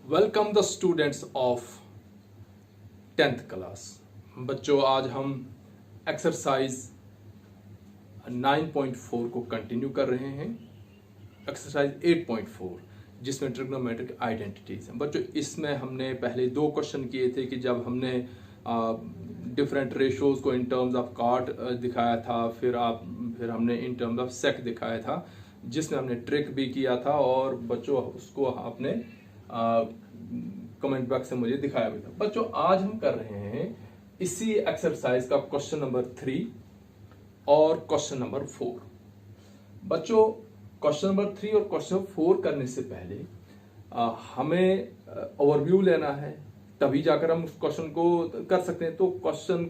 Welcome the students of 10th class. बच्चों, आज हम एक्सरसाइज 9.4 को कंटिन्यू कर रहे हैं। एक्सरसाइज 8.4 जिसमें ट्रिग्नोमेट्रिक आइडेंटिटीज हैं। बच्चों, इसमें हमने पहले दो क्वेश्चन किए थे कि जब हमने डिफरेंट रेशोज को इन टर्म्स ऑफ कॉट दिखाया था, फिर हमने इन टर्म्स ऑफ सेक दिखाया था, जिसमें हमने ट्रिक भी किया था और बच्चों उसको आपने कमेंट बॉक्स से मुझे दिखाया भी था। बच्चों, आज हम कर रहे हैं इसी एक्सरसाइज का क्वेश्चन नंबर 3 और क्वेश्चन नंबर 4। बच्चों, क्वेश्चन नंबर 3 और क्वेश्चन 4 करने से पहले हमें ओवरव्यू लेना है, तभी जाकर हम उस क्वेश्चन को कर सकते हैं। तो क्वेश्चन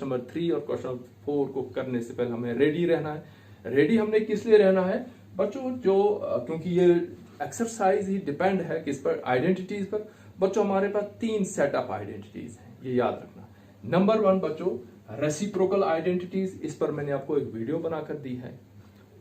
नंबर 3 और क्वेश्चन 4 को करने से पहले हमें रेडी रहना है। रेडी हमने किस लिए रहना है बच्चों? क्योंकि ये एक्सरसाइज ही डिपेंड है किस पर? आइडेंटिटीज पर। बच्चों, हमारे पास 3 सेट ऑफ आइडेंटिटीज हैं, ये याद रखना। नंबर 1 बच्चों, रेसिप्रोकल आइडेंटिटीज। इस पर मैंने आपको एक वीडियो बनाकर दी है,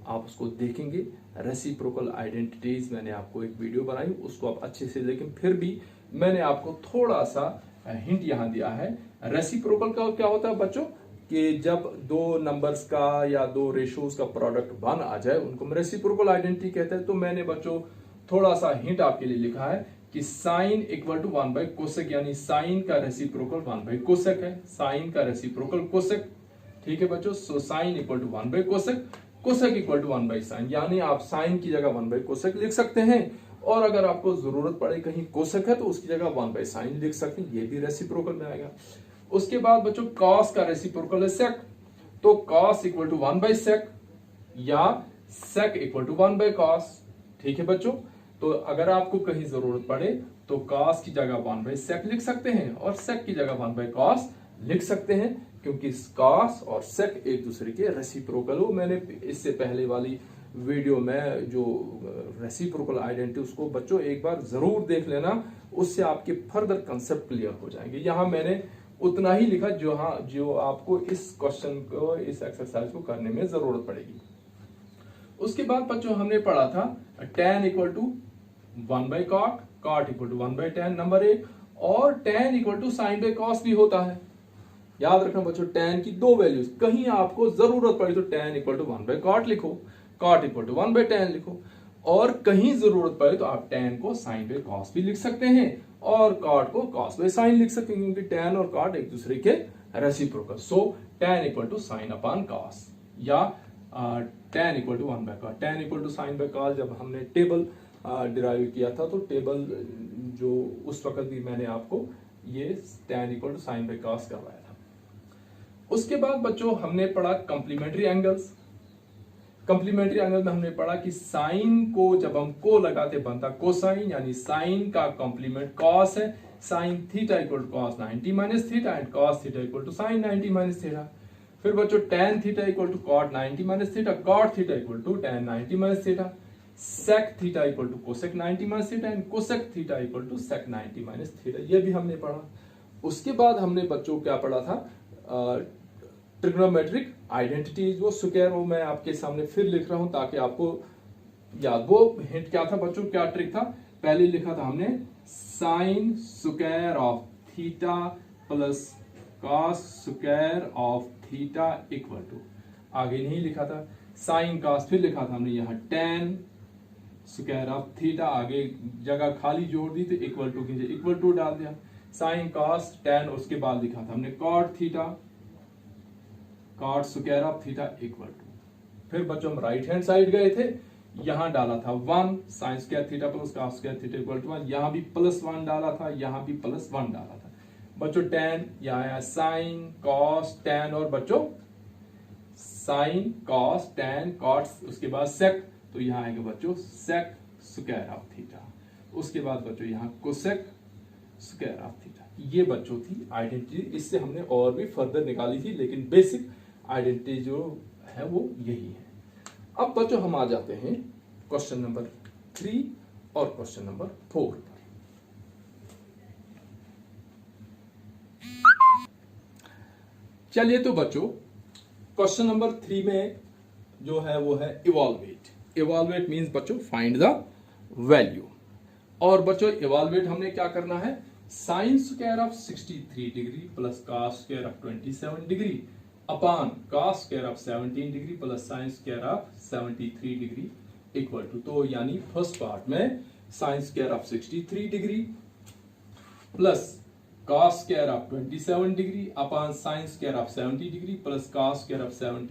आप उसको देखेंगे। रेसिप्रोकल आइडेंटिटीज मैंने आपको एक वीडियो बनाई, उसको आप अच्छे से देखें। फिर भी मैंने आपको थोड़ा सा हिंट यहां दिया है। रेसिप्रोकल का क्या होता है बच्चों कि जब दो नंबर्स का या दो रेशोज का प्रोडक्ट 1 आ जाए, उनको हम रेसिप्रोकल आइडेंटिटी कहते हैं। तो मैंने बच्चों थोड़ा सा हिंट आपके लिए लिखा है कि sine equal to 1 by cosec, यानी साइन का रेसिप्रोकल 1 बाई कोसेक है। साइन का रेसिप्रोकल कोसेक, ठीक है बच्चों। So sine equal to 1 by cosec, cosec equal to 1 by sine, यानी आप साइन की जगह 1 बाई कोसेक लिख सकते हैं। और अगर आपको जरूरत पड़े कहीं कोसेक है तो उसकी जगह 1 बाई साइन लिख सकते हैं, ये भी रेसिप्रोकल में आएगा। उसके बाद बच्चों कॉस का रेसिप्रोकल है सेक, तो cos equal to 1 by sec या sec equal to 1 by cos, ठीक है बच्चों। तो अगर आपको कहीं जरूरत पड़े तो कॉस की जगह 1 बाई सेक लिख सकते हैं और सेक की जगह 1 बाई कॉस लिख सकते हैं, क्योंकि कॉस और सेक एक दूसरे के रेसिप्रोकल हो। मैंने इससे पहले वाली वीडियो में जो रेसिप्रोकल आइडेंटिटी, उसको बच्चों एक बार जरूर देख लेना, उससे आपके फर्दर कंसेप्ट क्लियर हो जाएंगे। यहां मैंने उतना ही लिखा जो आपको इस क्वेश्चन को, इस एक्सरसाइज को करने में जरूरत पड़ेगी। उसके बाद बच्चों हमने पढ़ा था tan equal to 1 by cot, cot equal to 1 by tan, number 1। और tan equal to sine by cos भी होता है। याद रखना बच्चों, tan की 2 वैल्यूज, कहीं आपको जरूरत पड़ी तो tan equal to 1 by cot लिखो, cot equal to 1 by tan लिखो, और कहीं जरूरत पड़े तो आप tan को साइन बाई कॉस भी लिख सकते हैं और कॉट को कॉस बाई साइन लिख सकते हैं, क्योंकि tan और कॉट एक दूसरे के reciprocal. So tan equal to sine upon cos या tan equal to 1 by cos, tan equal to sine by cos. जब हमने टेबल डिराइव किया था तो टेबल जो उस वक्त भी मैंने आपको ये tan equal to sine by cos करवाया था। उसके बाद बच्चों हमने पढ़ा कंप्लीमेंट्री एंगल्स। कंप्लीमेंट्री एंगल में हमने पढ़ा कि साइन को जब हम को लगाते बनता कोसाइन, यानी साइन का कॉम्प्लीमेंट कॉस है। Sine theta equal to cos 90 minus theta and cos theta equal to sine 90 minus theta. फिर बच्चों tan theta equal to cot 90 minus theta, cot theta equal to tan 90 minus theta, sec theta equal to cosec 90 minus theta and cosec theta equal to sec 90 minus theta. ये भी हमने पढ़ा। उसके बाद हमने बच्चों क्या पढ़ा था? ट्रिग्नोमेट्रिक आइडेंटिटीज, वो स्क्वायर, वो मैं आपके सामने फिर लिख रहा हूं ताकि आपको याद। वो हिंट क्या था बच्चों, क्या ट्रिक था? पहले लिखा था हमने sine square of theta plus cos square of theta equal to, आगे नहीं लिखा था साइन कॉस, फिर लिखा था हमने यहाँ tan स्क्वायर ऑफ थीटा, आगे जगह खाली जोड़ दी तो इक्वल टू की जगह इक्वल टू डाल दिया, साइन कॉस tan। उसके बाद लिखा था हमने cot theta, cot square of theta equal to. फिर बच्चों हम राइट हैंड साइड गए थे, यहां डाला था 1 sine square theta plus cos square theta equal to 1, यहां भी प्लस 1 डाला था, यहां भी प्लस 1 डाला था। बच्चों tan, यहाँ आया साइन कॉस tan, और बच्चों साइन कॉस tan कॉट, उसके बाद सेक, तो यहाँ आएगा बच्चों सेक स्क्वायर ऑफ थीटा। उसके बाद बच्चों यहाँ कोसेक स्क्वायर ऑफ थीटा। ये बच्चों थी आइडेंटिटी। इससे हमने और भी फर्दर निकाली थी, लेकिन बेसिक आइडेंटिटी जो है वो यही है। अब बच्चों हम आ जाते हैं क्वेश्चन नंबर 3 और क्वेश्चन नंबर 4 पर। चलिए तो बच्चों क्वेश्चन नंबर 3 में जो है वो है इवॉल्वेट। इवॉल्वेट मीन्स बच्चों फाइंड द वैल्यू। और बच्चों इवालुएट हमने क्या करना है, sine square of 63 degree plus cos square of 27 degree upon cos square of 17 degree plus sine square of 73 degree equal to, तो यानी फर्स्ट पार्ट में sine square of 63 degree plus cos square of 27 degree upon sine square of 70 degree plus cos square of 17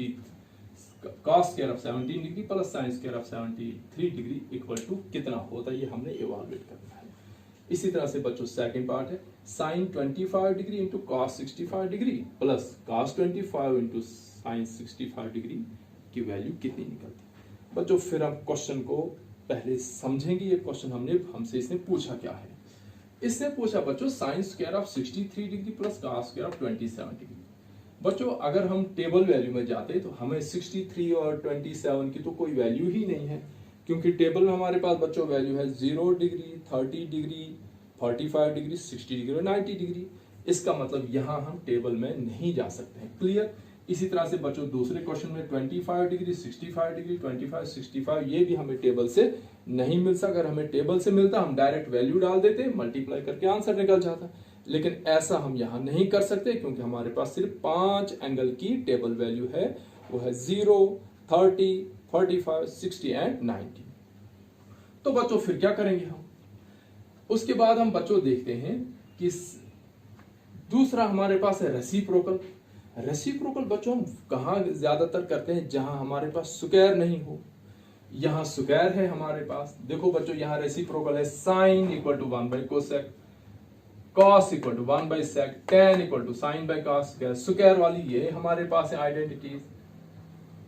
degree plus sine square of 73 degree equal to कितना होता है, ये हमने evaluate करना है। इसी तरह से बच्चों सेकंड पार्ट है sine 25 degree into cos 65 degree plus cos 25 into sine 65 degree की वैल्यू कितनी निकलती। बच्चों फिर हम क्वेश्चन को पहले समझेंगे। ये क्वेश्चन हमसे इसने पूछा क्या है। इसने पूछा बच्चों sign square of 63 degree plus cos square of 27 degree. बच्चों अगर हम टेबल वैल्यू में जाते तो हमें 63 और 27 की तो कोई वैल्यू ही नहीं है, क्योंकि टेबल में हमारे पास बच्चों वैल्यू है 0 डिग्री, 30 डिग्री, 45 डिग्री, 60 डिग्री और 90 डिग्री। इसका मतलब यहां हम टेबल में नहीं जा सकते हैं। क्लियर। इसी तरह से बच्चों दूसरे क्वेश्चन में 25 डिग्री, 65 डिग्री, 25, 65 ये भी हमें टेबल से नहीं मिल सकता। अगर हमें टेबल से मिलता हम डायरेक्ट वैल्यू डाल देते, मल्टीप्लाई करके आंसर निकल जाता, लेकिन ऐसा हम यहां नहीं कर सकते क्योंकि हमारे पास सिर्फ 5 एंगल की टेबल वैल्यू है, वो है 0, 30, 45, 60 एंड 90। तो बच्चों फिर क्या करेंगे हम, उसके बाद हम बच्चों देखते हैं कि दूसरा हमारे पास है रेसिप्रोकल। रेसिप्रोकल बच्चों हम कहां ज्यादातर करते हैं, जहां हमारे पास स्क्वायर नहीं हो। यहां स्क्वायर है हमारे पास, देखो बच्चों यहां रेसिप्रोकल है sine equal to 1 by cosec, cos equal to 1 by sec, tan equal to sine by cos, square वाली ये हमारे पास है आइडेंटिटीज।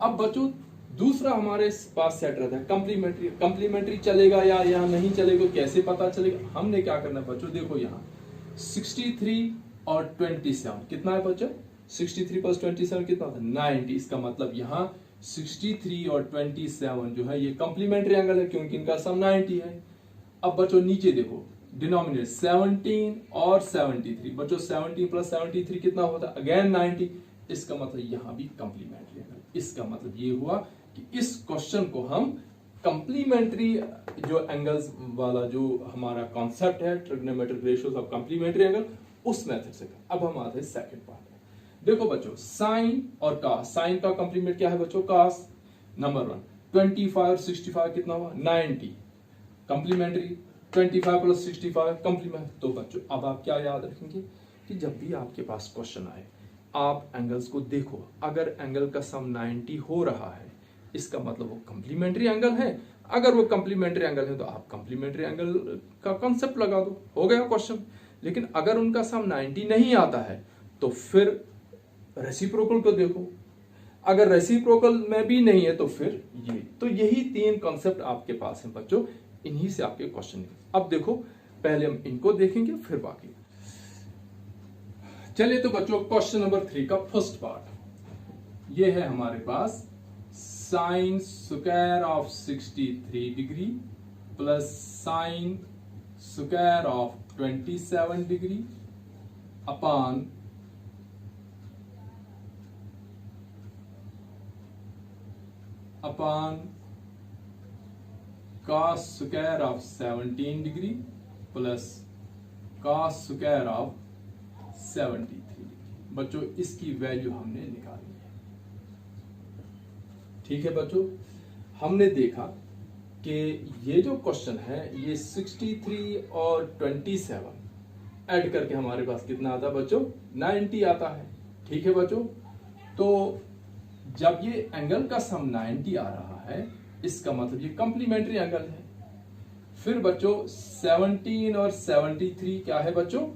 अब बच्चों दूसरा हमारे पास सेट रहता है कंप्लीमेंट्री। कंप्लीमेंट्री चलेगा या यहाँ नहीं चलेगा, कैसे पता चलेगा। हमने क्या करना है बच्चों, देखो यहाँ 63 और 27 कितना है बच्चों, 63 प्लस 27 कितना होता है 90। इसका मतलब यहाँ 63 और 27 जो है ये कंप्लीमेंट्री एंगल है क्योंकि इनका सम 90 है। अब बच्चों नीचे देखो डिनोमिनेटर 17 और 73, बच्चों 17 प्लस 73 कितना होता है अगेन 90। इसका मतलब यहां भी कंप्लीमेंट्री एंगल। इसका मतलब ये हुआ कि इस क्वेश्चन को हम कंप्लीमेंट्री जो एंगल्स वाला जो हमारा कॉन्सेप्ट है trigonometric ratios of complementary angle, उस मेथड से। अब हम आते हैं सेकंड पार्ट में। देखो बच्चों साइन और कॉस, साइन का कंप्लीमेंट क्या है बच्चों कॉस। नंबर 1 25 और 65 कितना हुआ 90, कंप्लीमेंट्री 25 प्लस 65 कंप्लीमेंट। तो बच्चों अब आप क्या याद रखेंगे कि जब भी आपके पास क्वेश्चन आए आप एंगल्स को देखो, अगर एंगल का सम 90 हो रहा है इसका मतलब वो कंप्लीमेंट्री एंगल है। अगर वो कंप्लीमेंट्री एंगल है तो आप कंप्लीमेंट्री एंगल का कॉन्सेप्ट लगा दो, हो गया क्वेश्चन। लेकिन अगर उनका सम 90 नहीं आता है तो फिर रेसिप्रोकल को देखो, अगर रेसिप्रोकल में भी नहीं है तो फिर ये। तो यही 3 कॉन्सेप्ट आपके पास हैं बच्चों, इन्हीं से आपके क्वेश्चन। अब देखो पहले हम इनको देखेंगे फिर बाकी। चलिए तो बच्चों क्वेश्चन नंबर 3 का फर्स्ट पार्ट ये है हमारे पास sine square of 63 degree plus sine square of 27 degree upon cos square of 17 degree plus cos square of 73 degree. बच्चों इसकी वैल्यू हमने निकाली है। ठीक है बच्चों, हमने देखा कि ये जो क्वेश्चन है ये 63 और 27 ऐड करके हमारे पास कितना आता है बच्चों 90 आता है। ठीक है बच्चों, तो जब ये एंगल का सम 90 आ रहा है इसका मतलब ये कंप्लीमेंट्री एंगल है। फिर बच्चों 17 और 73 क्या है बच्चों,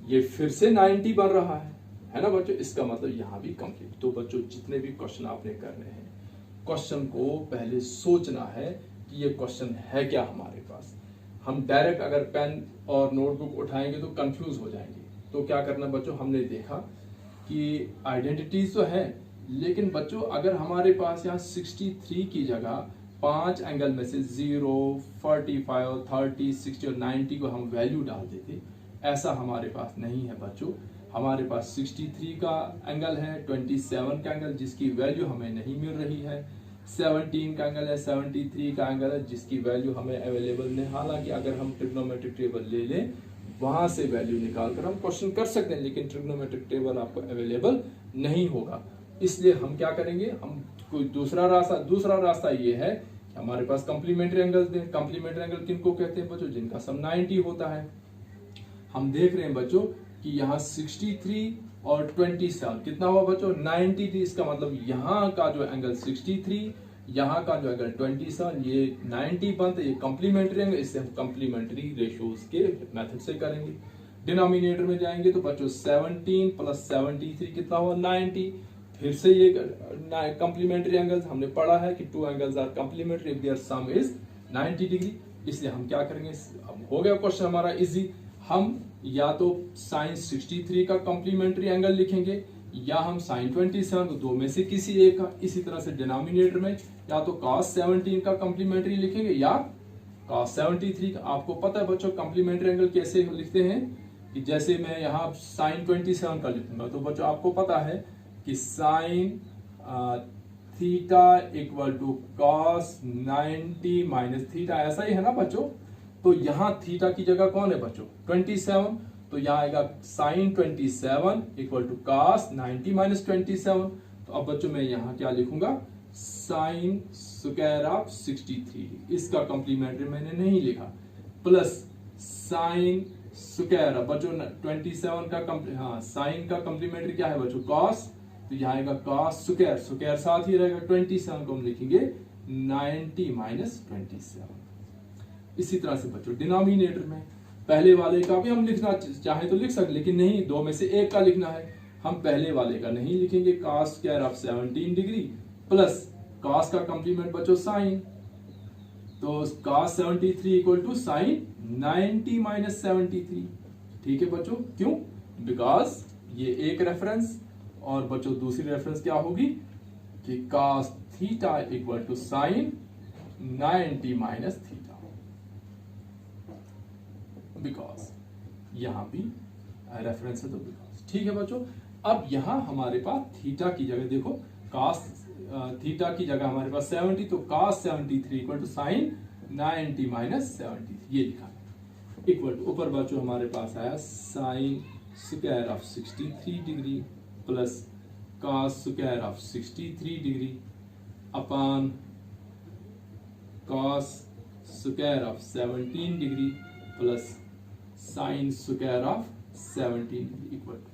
ये फिर से 90 बन रहा है ना बच्चों। इसका मतलब यहां भी कंप्लीट। तो बच्चों जितने भी क्वेश्चन आपने करने हैं, क्वेश्चन को पहले सोचना है कि ये क्वेश्चन है क्या हमारे पास। हम डायरेक्ट अगर पेन और नोटबुक उठाएंगे तो कंफ्यूज हो जाएंगे। तो क्या करना बच्चों, हमने देखा कि आइडेंटिटीज तो है, लेकिन बच्चों अगर हमारे पास यहाँ 63 की जगह 5 एंगल में से 0, 45, 30, 60 और 90 को हम वैल्यू डाल देते, ऐसा हमारे पास नहीं है बच्चों। हमारे पास 63 का एंगल है, 27 का एंगल जिसकी वैल्यू हमें नहीं मिल रही है, 17 का एंगल है, 73 का एंगल है, जिसकी वैल्यू हमें अवेलेबल नहीं। हालांकि अगर हम ट्रिग्नोमेट्रिक टेबल ले लें, वहां से वैल्यू निकालकर हम क्वेश्चन कर सकते हैं, लेकिन ट्रिग्नोमेट्रिक टेबल आपको अवेलेबल नहीं होगा। इसलिए हम क्या करेंगे, हम कोई दूसरा रास्ता ये है कि हमारे पास कॉम्प्लीमेंट्री एंगल्स दें। कॉम्प्लीमेंट्री एंगल किनको कहते हैं बच्चों? जिनका सम 90 होता है। हम देख रहे हैं बच्चों कि यहाँ 63 और 27 कितना हुआ बच्चों? 90। इसका मतलब यहाँ का जो एंगल 63, यहाँ का जो एंगल 27, ये 90 बनते, ये कॉम्प्लीमेंट्री एंगल। इससे हम कॉम्प्लीमेंट्री रेशियोज के मेथड से करेंगे। डिनोमिनेटर में जाएंगे तो बच्चों 17 प्लस 73 कितना हुआ? 90। फिर से ये कॉम्प्लीमेंट्री एंगल्स हमने पढ़ा है कि two angles are complementary if their sum is 90 degree. इसलिए हम क्या करेंगे, अब हो गया क्वेश्चन हमारा इजी। हम या तो साइन 63 का कॉम्प्लीमेंट्री एंगल लिखेंगे, या हम साइन 27, दो में से किसी एक का। इसी तरह से डिनोमिनेटर में या तो cos 17 का कॉम्प्लीमेंट्री लिखेंगे या cos 73 का। आपको पता है बच्चों कॉम्प्लीमेंट्री एंगल कैसे लिखते हैं, कि जैसे मैं यहाँ साइन 27 का लिखूंगा तो बच्चों आपको पता है कि sine theta equal to cos 90 minus theta, ऐसा ही है ना बच्चों। तो यहाँ थीटा की जगह कौन है बच्चों? 27। तो यहाँ आएगा sine 27 equal to cos 90 minus 27। तो अब बच्चों मैं यहाँ क्या लिखूंगा? साइन स्क्वायर ऑफ 63, इसका कॉम्प्लीमेंट्री मैंने नहीं लिखा, प्लस साइन स्क्वायर बच्चों 27 का साइन का कॉम्प्लीमेंट्री क्या है बच्चों? कॉस। तो यहाँ आएगा कॉस स्क्वायर, स्क्वायर साथ ही रहेगा, 27 को हम लिखेंगे 90 माइनस 27। इसी तरह से बच्चों डिनोमिनेटर में पहले वाले का भी हम लिखना चाहे तो लिख सकते, लेकिन नहीं, दो में से एक का लिखना है। हम पहले वाले का नहीं लिखेंगे, cos square of 17 degree plus cos का कॉम्प्लीमेंट बच्चों साइन, तो cos 73 equal to sine 90 minus 73। ठीक है बच्चों, क्यों? बिकॉज ये एक रेफरेंस, और बच्चों दूसरी रेफरेंस क्या होगी कि cos theta equal to sine 90 minus theta, because यहां भी रेफरेंस है तो बिकॉज। ठीक है बच्चों, अब यहां हमारे पास थीटा की जगह देखो, cos थीटा की जगह हमारे पास 70, तो cos 73 equal to sine 90 minus 73, ये लिखा इक्वल टू, ऊपर बच्चों हमारे पास आया sine square of 63 degree plus cos square of 63 degree upon cos square of 17 degree plus sine square of 17 equal to.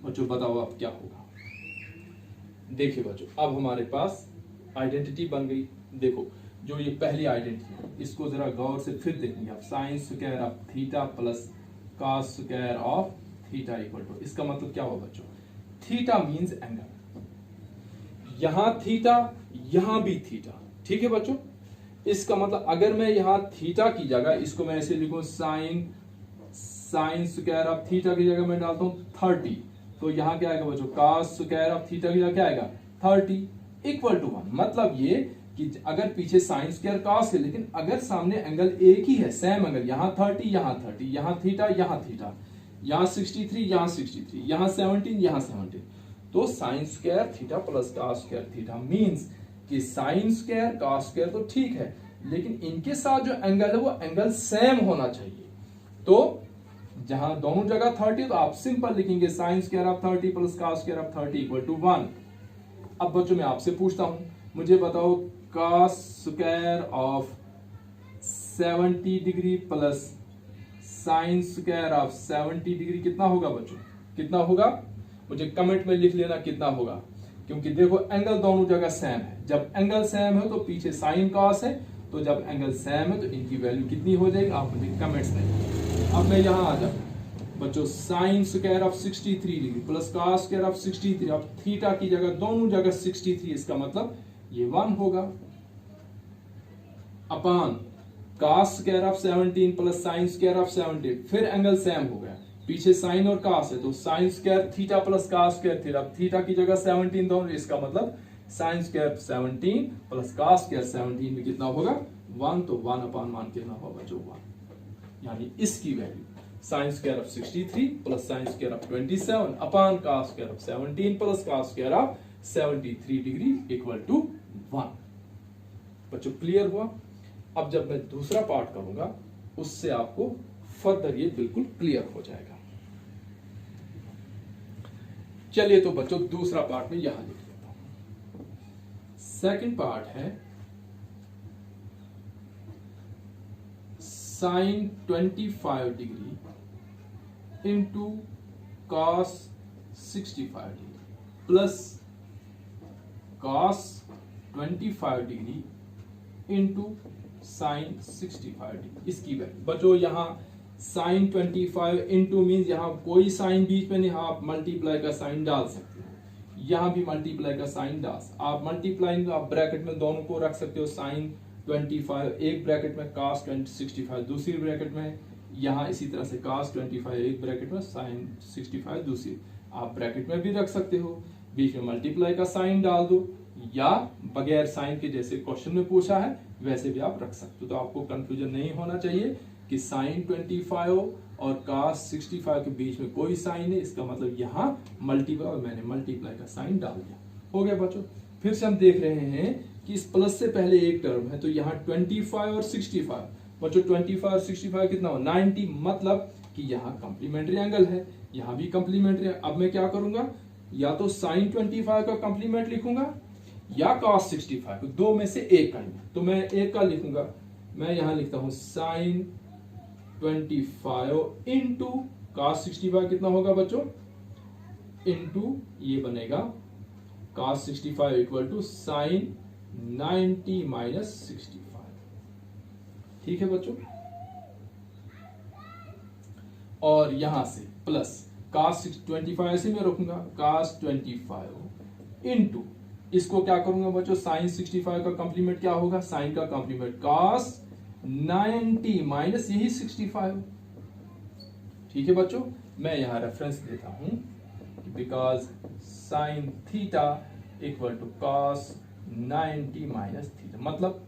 बच्चों बताओ अब क्या होगा? देखिए बच्चों, अब हमारे पास आइडेंटिटी बन गई। देखो जो ये पहली आइडेंटिटी है, इसको जरा गौर से फिर देखेंगे आप। Sine square of theta plus cos square of theta equal to, इसका मतलब क्या हुआ बच्चों? थीटा मींस एंगल, यहां थीटा यहां भी थीटा। ठीक है बच्चों, इसका मतलब अगर मैं यहां थीटा की जगह इसको मैं ऐसे लिखूं, साइन स्क्वायर ऑफ थीटा की जगह मैं डालता हूं 30, तो यहां क्या आएगा बच्चों? cos स्क्वायर ऑफ थीटा की जगह क्या आएगा? 30 इक्वल टू 1। मतलब ये कि अगर पीछे साइन स्क्वायर cos है, लेकिन अगर सामने एंगल एक ही है, सेम एंगल, यहां 30 यहां 30, यहां थीटा यहां थीटा, यहां 63 यहां 63, यहां 17 यहां 17, तो sine square theta plus cos square theta means कि साइन स्क्वायर cos स्क्वायर तो ठीक है, लेकिन इनके साथ जो एंगल है वो एंगल सेम होना चाहिए। तो जहां दोनों जगह 30, तो आप सिंपल लिखेंगे sine square of 30 plus cos square of 30 equal to 1। अब बच्चों मैं आपसे पूछता हूं, मुझे बताओ cos square of 70 degree plus sine square of 70 degree कितना होगा बच्चों? कितना होगा? मुझे कमेंट में लिख लेना कितना होगा, क्योंकि देखो एंगल दोनों जगह सेम है। जब एंगल सेम है तो पीछे साइन cos है, तो जब एंगल सेम है तो इनकी वैल्यू कितनी हो जाएगी? आप मुझे कमेंट्स में। अब मैं यहां आ जाऊं बच्चों, sign square of 63 degree plus cos square of 63, अब थीटा की जगह दोनों जगह 63, इसका मतलब ये 1 होगा, upon cos square of 17 plus sine square of 70, फिर एंगल सेम हो गया, पीछे साइन और cos है, तो sine square theta plus cos square theta, theta की जगह 17 दोनों, इसका मतलब sine square 17 plus cos square 17 में कितना होगा? 1, तो 1 अपॉन 1 कितना होगा बच्चों? 1। यानी इसकी value sine square of 63 plus sine square of 27 upon cos square of 17 plus cos square of 73 degree equal to 1। बच्चों क्लियर हुआ? अब जब मैं दूसरा पार्ट करूंगा उससे आपको फर्दर ये बिल्कुल क्लियर हो जाएगा। चलिए तो बच्चों दूसरा पार्ट में यहां लिख लेता हूं। सेकंड पार्ट है sine 25 degree into cos 65 degree plus cos 25 degree into sine 65 degree. इसकी वैल्यू बच्चों यहां साइन 25 इंटू मीन्स यहां कोई साइन बीच में नहीं, आप मल्टीप्लाई का साइन डाल सकते हो। यहां भी मल्टीप्लाई का साइन डाल, आप मल्टीप्लाई आप ब्रैकेट में दोनों को रख सकते हो। साइन 25 एक ब्रैकेट में, cos 65 दूसरी ब्रैकेट में, यहां इसी तरह से cos 25 एक ब्रैकेट में, sin 65 दूसरी, आप ब्रैकेट में भी रख सकते हो। बीच में मल्टीप्लाई का साइन डाल दो या बगैर साइन के जैसे क्वेश्चन में पूछा है वैसे भी आप रख सकते हो। तो आपको कंफ्यूजन नहीं होना चाहिए कि sin 25 और cos 65 के बीच में कोई साइन है, इसका मतलब यहां मल्टीप्लाई, और मैंने मल्टीप्लाई का साइन डाल दिया। हो गया बच्चों। फिर से हम देख रहे हैं कि इस प्लस से पहले एक टर्म है, तो यहाँ 25 और 65 बच्चों, 25 और 65 कितना हो 90, मतलब कि यहाँ कंप्लीमेंट्री एंगल है, यहाँ भी कंप्लीमेंट्री है। अब मैं क्या करूंगा, या तो साइन 25 का कंप्लीमेंट लिखूंगा या cos 65, दो में से एक का। तो मैं एक का लिखूंगा, मैं यहां लिखता हूं साइन 25 इंटू cos 65 कितना होगा बच्चों, इंटू ये बनेगा cos 65 equal to sine 90 minus 65। ठीक है बच्चों। और यहां से प्लस cos 25 से मैं रखूंगा cos 25 इंटू, इसको क्या करूंगा बच्चों, साइन 65 का कंप्लीमेंट क्या होगा, साइन का कंप्लीमेंट cos 90 माइनस यही 65। ठीक है बच्चों। मैं यहां रेफरेंस देता हूं because sine theta equal to cos 90 minus theta, मतलब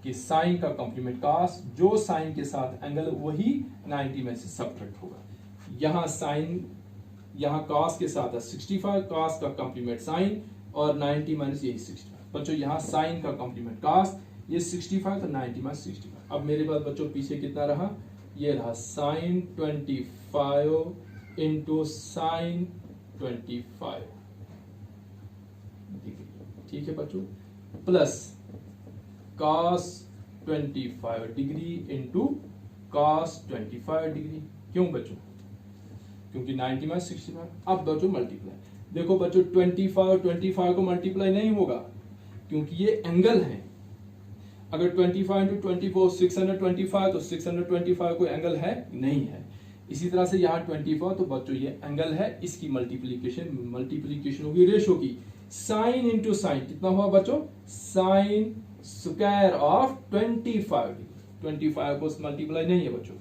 कि साइन का कंप्लीमेंट cos, जो साइन के साथ एंगल वही 90 में से सब्ट्रैक्ट होगा। यहां साइन, यहां cos के साथ है 65, cos का कंप्लीमेंट साइन और 90 माइनस यही 65। बच्चों यहां साइन का कंप्लीमेंट cos, ये 65 तो 90 माइनस 65। अब मेरे पास बच्चों पीछे कितना रहा, ये रहा साइन 25 इंटू साइन 25 डिग्री। ठीक है बच्चों, plus cos 25 degree into cos 25 degree. क्यों बच्चों, क्योंकि 90 माइनस 65। अब बच्चों मल्टीप्लाई, देखो बच्चों 25 और 25 को मल्टीप्लाई नहीं होगा क्योंकि ये एंगल है। अगर 25 इंटू 24 625, तो 625 कोई एंगल है नहीं है। इसी तरह से यहाँ 24, तो बच्चों ये एंगल है, इसकी मल्टीप्लीकेशन होगी रेशो की, साइन इंटू साइन कितना हुआ बच्चों, साइन स्क्वायर ऑफ 25। 25 को मल्टीप्लाई नहीं है बच्चों,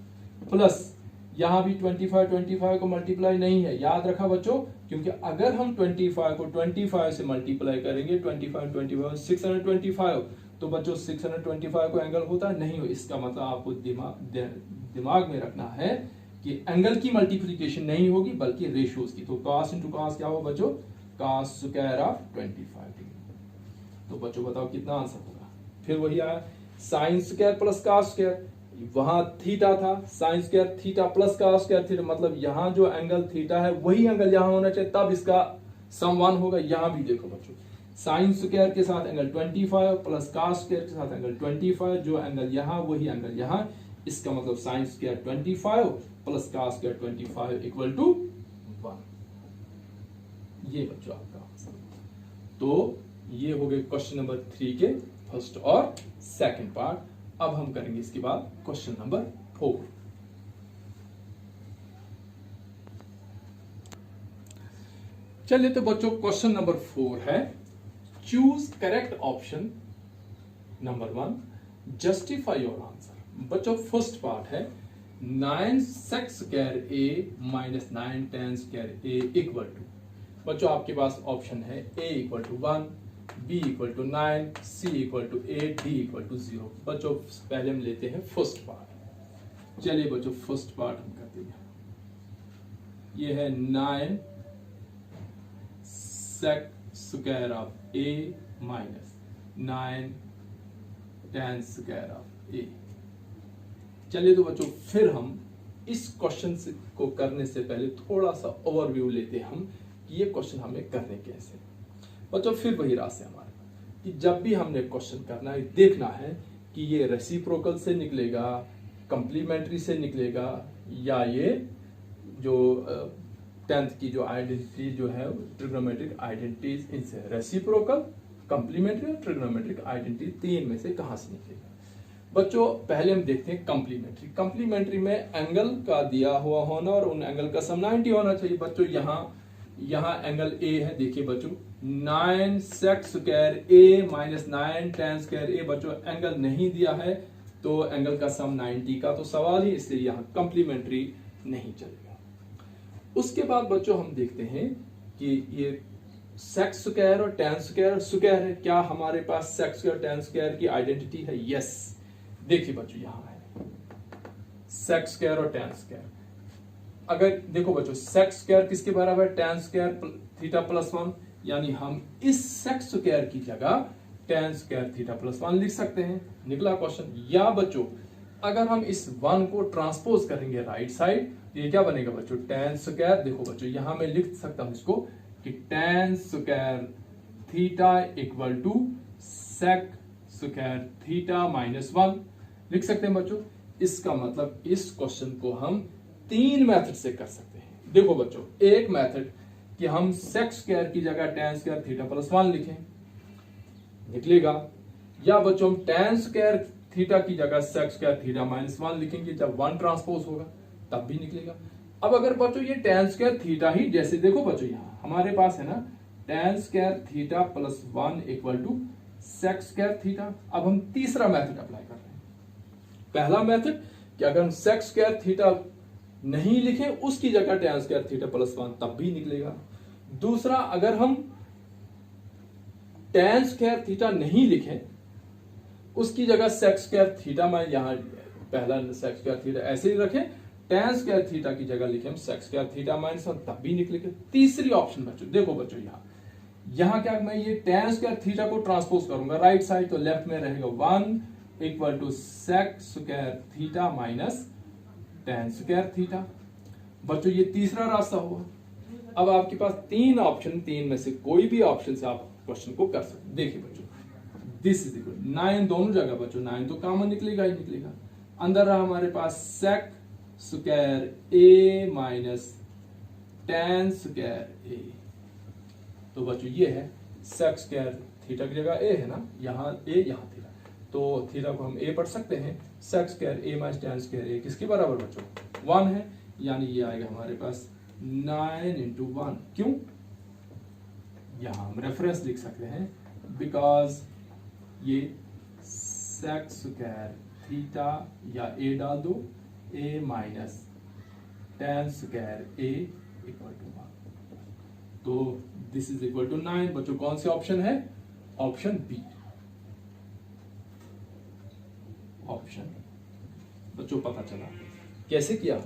प्लस यहां भी 25 को मल्टीप्लाई नहीं है। याद रखा बच्चों, क्योंकि अगर हम 25 को 25 से मल्टीप्लाई करेंगे, 25 625, तो बच्चों 625 को एंगल होता नहीं हो। इसका मतलब आपको दिमाग में रखना है कि एंगल की मल्टीप्लीकेशन नहीं होगी बल्कि रेशियोज की। तो cos इंटू cos क्या हो बच्चों, cos स्क्वायर ऑफ 25 डिग्री। तो बच्चों बताओ कितना आंसर होगा। फिर वही आया sine square plus cos square, वहां थीटा था, sign square theta plus cos square theta, मतलब यहां जो एंगल थीटा है वही एंगल यहां होना चाहिए, तब इसका सम 1 होगा। यहां भी देखो बच्चों, साइन स्क्वायर के साथ एंगल 25 प्लस cos स्क्वायर के साथ एंगल 25, जो एंगल यहां वही एंगल यहां, इसका मतलब sine square 25 plus cos square 25 equal to 1। ये बच्चों आपका आंसर। तो ये हो गए क्वेश्चन नंबर 3 के फर्स्ट और सेकंड पार्ट। अब हम करेंगे इसके बाद क्वेश्चन नंबर 4। चलिए तो बच्चों क्वेश्चन नंबर 4 है, choose correct option number 1, justify your answer. बच्चों फर्स्ट पार्ट है 9 sec square a minus 9 tan square a equal to, बच्चों आपके पास ऑप्शन है a equal to 1, b equal to 9, c equal to 8, d equal to 0। बच्चों पहले हम लेते हैं फर्स्ट पार्ट। चलिए बच्चों फर्स्ट पार्ट हम करते हैं, ये है 9 sec square of a minus 9 tan square of A. चलिए तो बच्चों फिर हम इस क्वेश्चन को करने से पहले थोड़ा सा ओवरव्यू लेते हैं हम कि ये क्वेश्चन हमें करने कैसे। बच्चों फिर वही रास्ते हमारे कि जब भी हमने क्वेश्चन करना है देखना है कि ये रेसिप्रोकल से निकलेगा, कंप्लीमेंट्री से निकलेगा, या ये जो 10th की जो आइडेंटिटी जो है ट्रिग्नोमेट्रिक आइडेंटिटीज इनसे रेसिप्रोकल, कंप्लीमेंट्री और ट्रिग्नोमेट्रिक आइडेंटिटी तीन में से कहां से निकलेगा। बच्चों पहले हम देखते हैं कंप्लीमेंट्री। कंप्लीमेंट्री में एंगल का दिया हुआ होना और उन एंगल का सम 90 होना चाहिए। बच्चों यहाँ एंगल ए है, देखिए बच्चों 9 sec स्क्वायर ए माइनस 9 tan स्क्वायर ए। बच्चों एंगल नहीं दिया है तो एंगल का सम 90 का तो सवाल ही, इसलिए यहाँ कंप्लीमेंट्री नहीं चलेगा। उसके बाद बच्चों हम देखते हैं कि ये sec स्क्वायर और tan स्क्वायर है, क्या हमारे पास sec स्क्वायर tan स्क्वायर की आइडेंटिटी है? यस। देखिए बच्चों यहाँ है sec स्क्वायर और tan स्क्वायर। अगर देखो बच्चों sec स्क्वायर किसके बराबर है? tan स्क्वायर थीटा प्लस 1, यानी हम इस sec स्क्वायर की जगह tan स्क्वायर थीटा प्लस 1 लिख सकते हैं। निकला क्वेश्चन। या बच्चों अगर हम इस 1 को ट्रांसपोज करेंगे राइट साइड, ये क्या बनेगा बच्चों? tan square. देखो बच्चों यहां मैं लिख सकता हूं इसको कि tan square theta equal to sec square theta minus 1 लिख सकते हैं बच्चों। इसका मतलब इस क्वेश्चन को हम 3 मेथड से कर सकते हैं। देखो बच्चों एक मेथड कि हम sec स्क्वायर की जगह tan स्क्वायर थीटा प्लस 1 लिखें, निकलेगा। या बच्चों हम tan स्क्वायर थीटा की जगह sec स्क्वायर थीटा माइनस 1 लिखेंगे, जब 1 ट्रांसपोज होगा तब भी निकलेगा। अब अगर बच्चों ये tan स्क्वायर थीटा ही, जैसे देखो बच्चों यहाँ हमारे पास है ना tan square theta plus 1 equal to sec square theta. अब हम तीसरा मेथड अप्लाई कर रहे हैं। पहला मेथड कि अगर हम sec स्क्वायर थीटा नहीं लिखें उसकी जगह tan स्क्वायर थीटा प्लस 1 तब भी निकलेगा। दूसरा अगर हम tan स्क्वायर थीटा नहीं लिखें उसकी जगह sec स्क्वायर थीटा, मैं यहां पहला sec स्क्वायर थीटा ऐसे ही रखें, tan स्क्वायर थीटा की जगह लिखें हम sec स्क्वायर थीटा माइनस 1 तब भी निकलेगा। तीसरी ऑप्शन बच्चों देखो बच्चों यहां क्या मैं ये tan स्क्वायर थीटा को ट्रांसपोज करूंगा राइट साइड, तो लेफ्ट में रहेगा 1 equal to sec square theta minus tan square theta. बच्चों ये तीसरा रास्ता हुआ। अब आपके पास 3 ऑप्शन, 3 में से कोई भी ऑप्शन से आप क्वेश्चन को कर सकते। देखिए बच्चों दिस इज इक्वल 9 दोनों जगह बच्चों 9 तो कॉमन निकलेगा ही निकलेगा। अंदर रहा हमारे पास sec स्क्वायर ए माइनस tan स्क्वायर ए। तो बच्चों ये है sec स्क्वायर थीटा की जगह ए है ना, यहाँ ए यहाँ थीटा, तो थीटा को हम ए पढ़ सकते हैं। sec स्क्वायर ए माइनस tan स्क्वायर ए किसके बराबर बच्चों? 1 है, यानी ये आएगा हमारे पास 9 इंटू 1। क्यों? यहां हम रेफरेंस लिख सकते हैं बिकॉज ये sec स्क्वायर थीटा या ए डाल दो, a minus tan square a equal to 1, तो दिस इज इक्वल टू 9। बच्चों कौन से ऑप्शन है? Option B. ऑप्शन बच्चों पता चला कैसे किया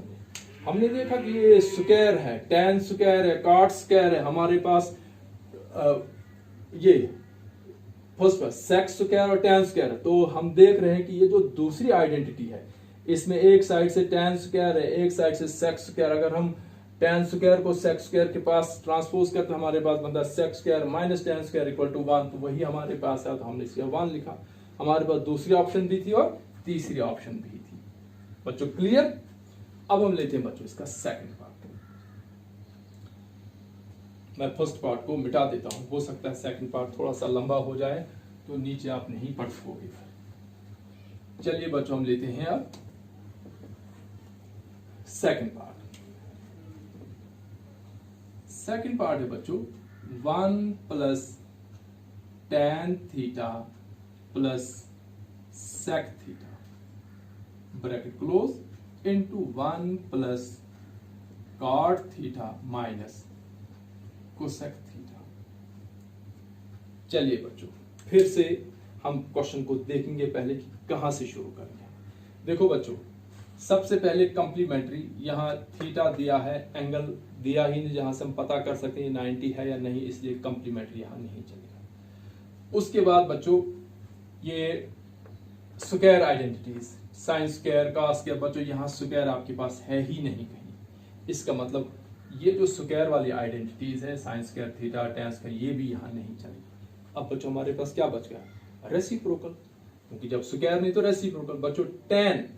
हमने देखा कि ये स्क्वायर है, tan स्क्वायर है, cot स्क्वायर है, हमारे पास ये फर्स्ट पर sec स्क्वायर और tan स्क्वायर है। तो हम देख रहे हैं कि ये जो दूसरी आइडेंटिटी है इसमें एक साइड से tan स्क्वायर है, एक साइड से sec स्क्वायर। अगर हम tan स्क्वायर को sec स्क्वायर के पास ट्रांसपोज करते तो हमारे पास बनता sec square minus tan square equal to 1, तो वही हमारे पास है, तो हमने इसका 1 लिखा। हमारे पास दूसरी ऑप्शन भी थी और तीसरी ऑप्शन भी थी। बच्चों क्लियर? अब हम लेते हैं बच्चों इसका सेकंड पार्ट। मैं फर्स्ट पार्ट को मिटा देता हूं, हो सकता है सेकंड पार्ट थोड़ा सा लंबा हो जाए तो नीचे आप नहीं पढ़ सकोगे। चलिए बच्चों हम लेते हैं अब सेकंड पार्ट। सेकंड पार्ट है बच्चों 1 प्लस tan theta plus sec theta bracket close into 1 plus cot theta minus cosec theta. चलिए बच्चों फिर से हम क्वेश्चन को देखेंगे पहले कि कहां से शुरू करेंगे। देखो बच्चों सबसे पहले कंप्लीमेंट्री, यहां थीटा दिया है, एंगल दिया ही नहीं जहां से हम पता कर सकते हैं 90 है या नहीं, इसलिए कंप्लीमेंट्री यहां नहीं चलेगा। उसके बाद बच्चों ये square identities, sine square, cos square, बच्चों यहाँ स्क्वायर आपके पास है ही नहीं कहीं। इसका मतलब ये जो स्क्वायर वाली आइडेंटिटीज है, sine square, theta, tan square, ये भी यहाँ नहीं चलेगी। अब बच्चों हमारे पास क्या बच गया? रेसिप्रोकल, क्योंकि जब स्क्वायर नहीं तो रेसिप्रोकल। बच्चों टैन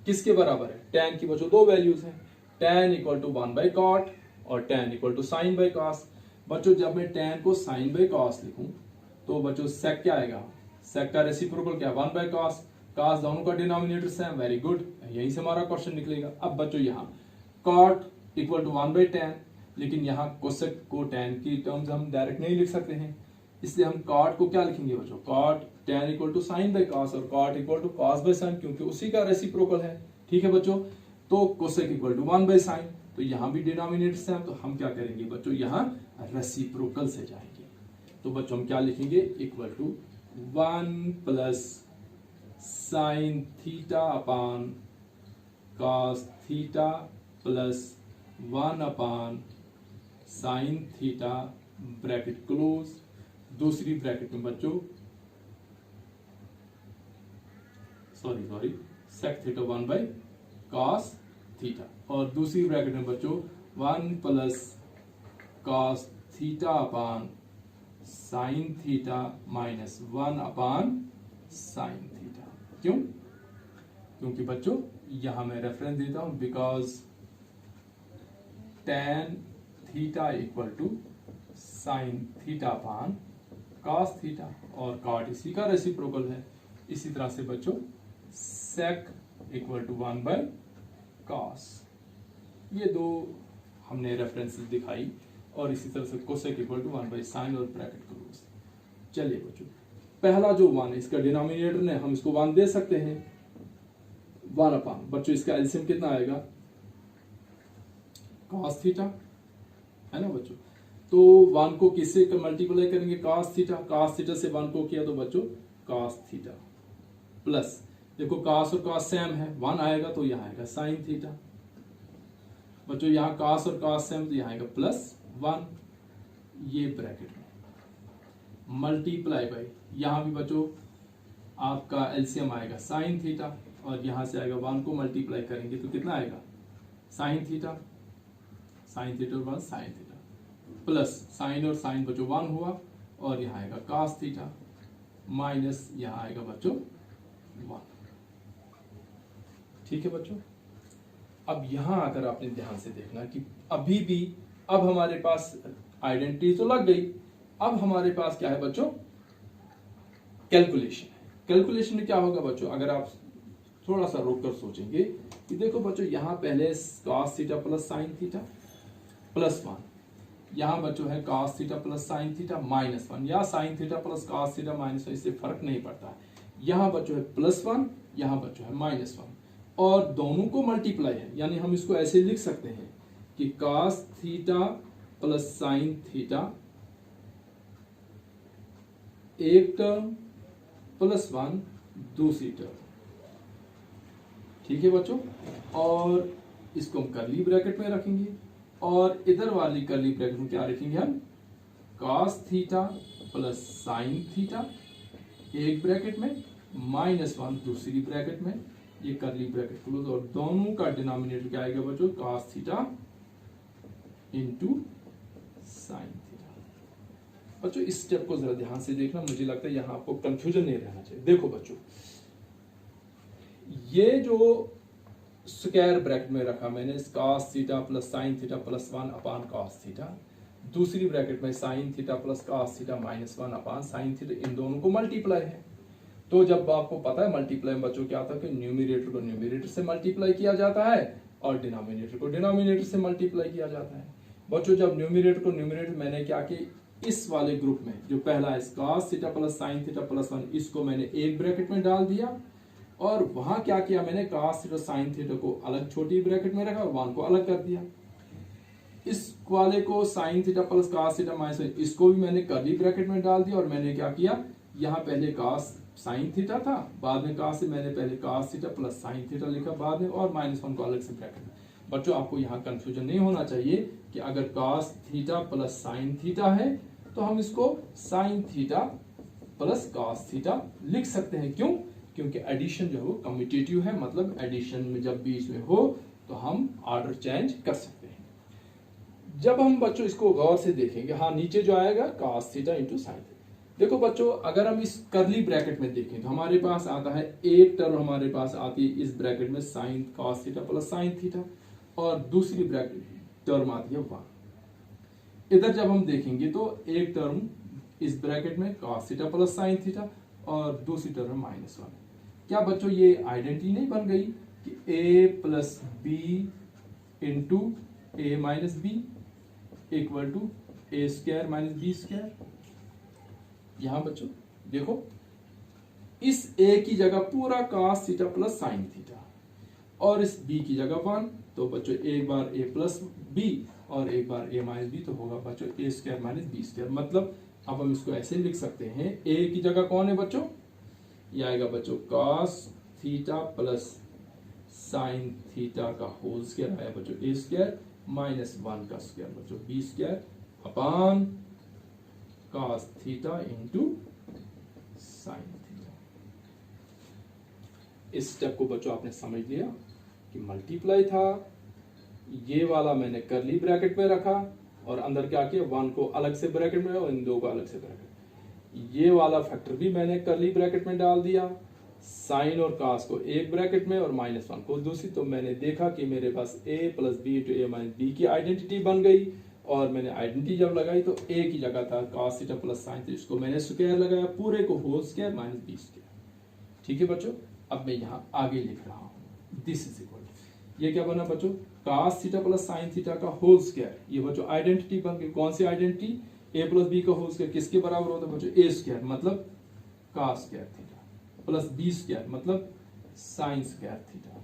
किसके बराबर है? टैन की बच्चों दो वैल्यूज हैं, टैन इक्वल टू 1/cot और tan equal to sine by cos. बच्चों जब मैं टैन को साइन बाई कॉस लिखूं तो बच्चों सेक क्या आएगा? सेक का रेसिप्रोकल क्या? 1/cos। कॉस दोनों का डिनोमिनेटर सेम, वेरी गुड, यहीं से हमारा क्वेश्चन निकलेगा। अब बच्चों यहाँ cot इक्वल टू 1/tan, लेकिन यहाँ कोसेक को टैन की टर्म्स हम डायरेक्ट नहीं लिख सकते हैं, इसलिए हम cot को क्या लिखेंगे बच्चों? cot tan equal to sine by cos और cot equal to cos by sine, क्योंकि उसी का रेसिप्रोकल है। ठीक है बच्चों, तो कोसेक इक्वल टू 1/sin, तो यहाँ भी डिनोमिनेटर सेम, तो हम क्या करेंगे बच्चों? यहाँ रेसिप्रोकल से जाएंगे। तो बच्चों हम क्या लिखेंगे? इक्वल टू 1 + sin थीटा upon cos theta plus 1 sin थीटा, ब्रैकेट क्लोज, दूसरी ब्रैकेट में बच्चों sorry sec theta 1/cos theta, और दूसरी ब्रैकेट में बच्चों 1 + cos थीटा अपॉन sin थीटा माइनस 1 sin थीटा। क्यों? क्योंकि बच्चों यहां मैं रेफरेंस देता हूं, because tan theta equal to sine theta upon cos theta, और cot इसी का रेसिप्रोकल है। इसी तरह से बच्चों sec इक्वल टू 1/cos, ये दो हमने रेफरेंसेस दिखाई, और इसी तरह से कोसेक इक्वल टू 1/sin और ब्रैकेट क्लोज। चलिए बच्चों, पहला जो 1 है इसका डिनोमिनेटर ने हम इसको 1 दे सकते हैं, 1 अपॉन, बच्चों इसका एलसीएम कितना आएगा? cos थीटा, है ना बच्चों? तो 1 को किससे मल्टीप्लाई करेंगे? cos थीटा, cos थीटा से 1 को किया तो बच्चों cos थीटा, प्लस देखो cos और cos सेम है, 1 आएगा तो यहाँ आएगा sin थीटा। बच्चों यहाँ cos और cos सेम, तो यहाँ आएगा +1, ये ब्रैकेट में मल्टीप्लाई बाई, यहाँ भी बच्चों आपका एलसीएम आएगा sin थीटा, और यहाँ से आएगा 1 को मल्टीप्लाई करेंगे तो कितना आएगा? sin थीटा, sin थीटा और sin थीटा, प्लस साइन और साइन बच्चों 1 हुआ, और यहाँ आएगा cos थीटा माइनस यहाँ आएगा बच्चों 1। ठीक है बच्चों, अब यहां आकर आपने ध्यान से देखना कि अभी भी अब हमारे पास आइडेंटिटी तो लग गई, अब हमारे पास क्या है बच्चों? कैलकुलेशन है। कैलकुलेशन में क्या होगा बच्चों? अगर आप थोड़ा सा रोक कर सोचेंगे कि देखो बच्चों यहाँ पहले cos theta plus sine theta plus 1, यहाँ बच्चों है cos theta plus sine theta minus 1, या sign theta plus cos theta minus 1, इससे फर्क नहीं पड़ता है। यहाँ बच्चों है +1, यहाँ बच्चों है -1, और दोनों को मल्टीप्लाई है, यानी हम इसको ऐसे लिख सकते हैं कि cos theta plus sine theta एक टर्म +1 दूसरी टर्म। ठीक है बच्चों, और इसको हम कर्ली ब्रैकेट में रखेंगे, और इधर वाली कर्ली ब्रैकेट में क्या रखेंगे हम? cos theta plus sine theta एक ब्रैकेट में, -1 दूसरी ब्रैकेट में, ये कर्ली ब्रैकेट क्लोज, और दोनों का डिनोमिनेटर क्या आएगा बच्चों? cos theta into sine theta. बच्चों इस स्टेप को जरा ध्यान से देखना, मुझे लगता है यहाँ आपको कंफ्यूजन नहीं रहना चाहिए। देखो बच्चों, ये जो स्क्वायर ब्रैकेट में रखा मैंने, cos theta plus sine theta plus 1 upon cos theta, दूसरी ब्रैकेट में sine theta plus cos theta minus 1 upon sine theta, इन दोनों को मल्टीप्लाई है। तो जब आपको पता है मल्टीप्लाई बच्चों क्या था कि न्यूमरेटर को न्यूमरेटर से मल्टीप्लाई किया जाता है और डिनोमिनेटर को डिनोमिनेटर से मल्टीप्लाई किया जाता है। बच्चों जब न्यूमरेटर को न्यूमरेटर, मैंने क्या कि इस वाले ग्रुप में जो पहला है cos theta plus sine theta plus 1, इसको मैंने एक ब्रैकेट में डाल दिया, और वहां क्या किया मैंने? cos थीटा साइन थीटा को अलग छोटी ब्रैकेट में रखा और 1 को अलग कर दिया। इस वाले को sign theta plus cos theta minus, इसको भी मैंने कर्ली ब्रैकेट में डाल दिया, और मैंने क्या किया? यहाँ पहले cos साइन थीटा था, बाद में cos से मैंने पहले cos theta plus sine theta लिखा बाद में, और -1 को अलग से ब्रैकेट में। बच्चों आपको यहाँ कंफ्यूजन नहीं होना चाहिए कि अगर cos theta plus sine theta है तो हम इसको sign theta plus cos theta लिख सकते हैं। क्यों? क्योंकि एडिशन जो है वो कम्यूटेटिव है, मतलब एडिशन में जब बीच में हो तो हम ऑर्डर चेंज कर सकते हैं। जब हम बच्चों इसको गौर से देखेंगे, हाँ नीचे जो आएगा cos theta into sine theta. देखो बच्चों, अगर हम इस कर्ली ब्रैकेट में देखें तो हमारे पास आता है एक टर्म, हमारे पास आती है इस ब्रैकेट में sine cos theta plus sine theta, और दूसरी ब्रैकेट टर्म आती है 1। इधर जब हम देखेंगे तो एक टर्म इस ब्रैकेट में cos theta plus sine theta और दूसरी टर्म -1। क्या बच्चों ये आइडेंटिटी नहीं बन गई कि a plus B into A minus B equal to A square minus B square. यहां बच्चों देखो, इस a की जगह पूरा cos theta plus sine theta और इस b की जगह 1, तो बच्चों एक बार a प्लस बी और एक बार a माइनस बी, तो होगा बच्चों ए स्क्वायर माइनस बी स्क्वायर। मतलब अब हम इसको ऐसे लिख सकते हैं, a की जगह कौन है बच्चों, ये आएगा बच्चों cos theta plus sine theta का होल स्क्वायर आया बच्चों ए स्क्वायर माइनस 1 का स्क्वायर बच्चों B square upon cos theta into sine theta. इस स्टेप को बच्चों आपने समझ लिया कि मल्टीप्लाई था, ये वाला मैंने कर्ली ब्रैकेट में रखा और अंदर क्या किया, 1 को अलग से ब्रैकेट में और इन दो को अलग से ब्रैकेट। ये वाला फैक्टर भी मैंने कर्ली ब्रैकेट में डाल दिया, साइन और cos को एक ब्रैकेट में और -1 को दूसरी। तो मैंने देखा कि मेरे पास a plus B into A minus B की आइडेंटिटी बन गई, और मैंने आइडेंटिटी जब लगाई तो a की जगह था cos theta plus sine theta, इसको मैंने स्क्वायर लगाया, पूरे को whole square minus B square. ठीक है बच्चों, अब मैं यहाँ आगे लिख रहा हूँ दिस इज इक्वल, ये क्या बना बच्चों, cos theta plus sine theta का होल स्क्वायर। ये बच्चों आइडेंटिटी बन गई, कौन सी आइडेंटिटी, a प्लस बी का होल स्क्वायर किसके बराबर होता है बच्चों, ए स्क्वायर मतलब cos square theta plus b square मतलब sine square theta